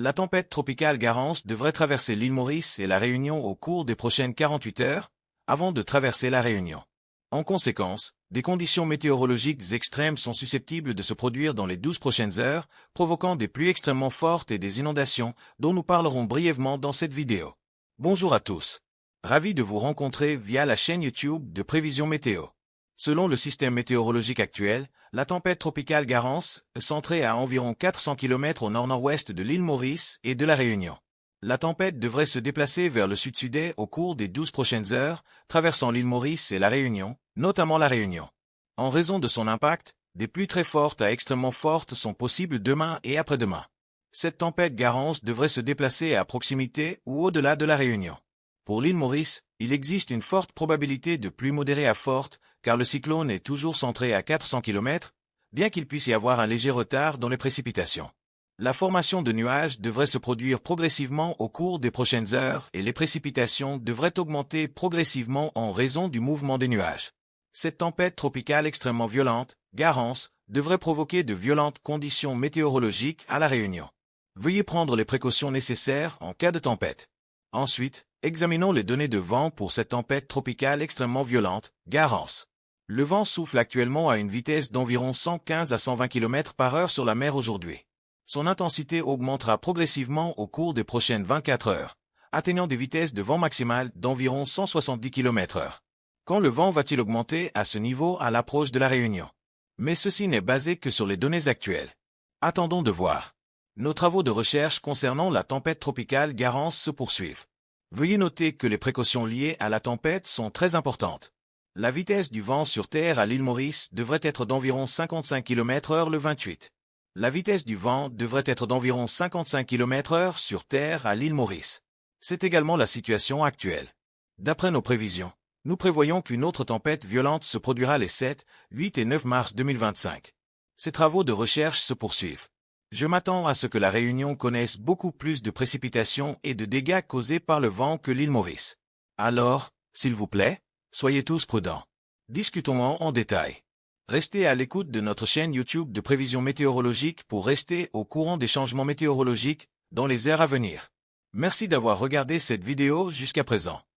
La tempête tropicale Garance devrait traverser l'île Maurice et la Réunion au cours des prochaines 48 heures, avant de traverser la Réunion. En conséquence, des conditions météorologiques extrêmes sont susceptibles de se produire dans les 12 prochaines heures, provoquant des pluies extrêmement fortes et des inondations, dont nous parlerons brièvement dans cette vidéo. Bonjour à tous. Ravi de vous rencontrer via la chaîne YouTube de Prévision Météo. Selon le système météorologique actuel, la tempête tropicale Garance est centrée à environ 400 km au nord-nord-ouest de l'île Maurice et de la Réunion. La tempête devrait se déplacer vers le sud-sud-est au cours des 12 prochaines heures, traversant l'île Maurice et la Réunion, notamment la Réunion. En raison de son impact, des pluies très fortes à extrêmement fortes sont possibles demain et après-demain. Cette tempête Garance devrait se déplacer à proximité ou au-delà de la Réunion. Pour l'île Maurice, il existe une forte probabilité de pluie modérée à forte, car le cyclone est toujours centré à 400 km, bien qu'il puisse y avoir un léger retard dans les précipitations. La formation de nuages devrait se produire progressivement au cours des prochaines heures et les précipitations devraient augmenter progressivement en raison du mouvement des nuages. Cette tempête tropicale extrêmement violente, Garance, devrait provoquer de violentes conditions météorologiques à la Réunion. Veuillez prendre les précautions nécessaires en cas de tempête. Ensuite, examinons les données de vent pour cette tempête tropicale extrêmement violente, Garance. Le vent souffle actuellement à une vitesse d'environ 115 à 120 km/h sur la mer aujourd'hui. Son intensité augmentera progressivement au cours des prochaines 24 heures, atteignant des vitesses de vent maximales d'environ 170 km/h. Quand le vent va-t-il augmenter à ce niveau à l'approche de la Réunion? Mais ceci n'est basé que sur les données actuelles. Attendons de voir. Nos travaux de recherche concernant la tempête tropicale Garance se poursuivent. Veuillez noter que les précautions liées à la tempête sont très importantes. La vitesse du vent sur terre à l'île Maurice devrait être d'environ 55 km/h le 28. La vitesse du vent devrait être d'environ 55 km/h sur terre à l'île Maurice. C'est également la situation actuelle. D'après nos prévisions, nous prévoyons qu'une autre tempête violente se produira les 7, 8 et 9 mars 2025. Ces travaux de recherche se poursuivent. Je m'attends à ce que la Réunion connaisse beaucoup plus de précipitations et de dégâts causés par le vent que l'île Maurice. Alors, s'il vous plaît, soyez tous prudents. Discutons-en en détail. Restez à l'écoute de notre chaîne YouTube de prévision météorologique pour rester au courant des changements météorologiques dans les heures à venir. Merci d'avoir regardé cette vidéo jusqu'à présent.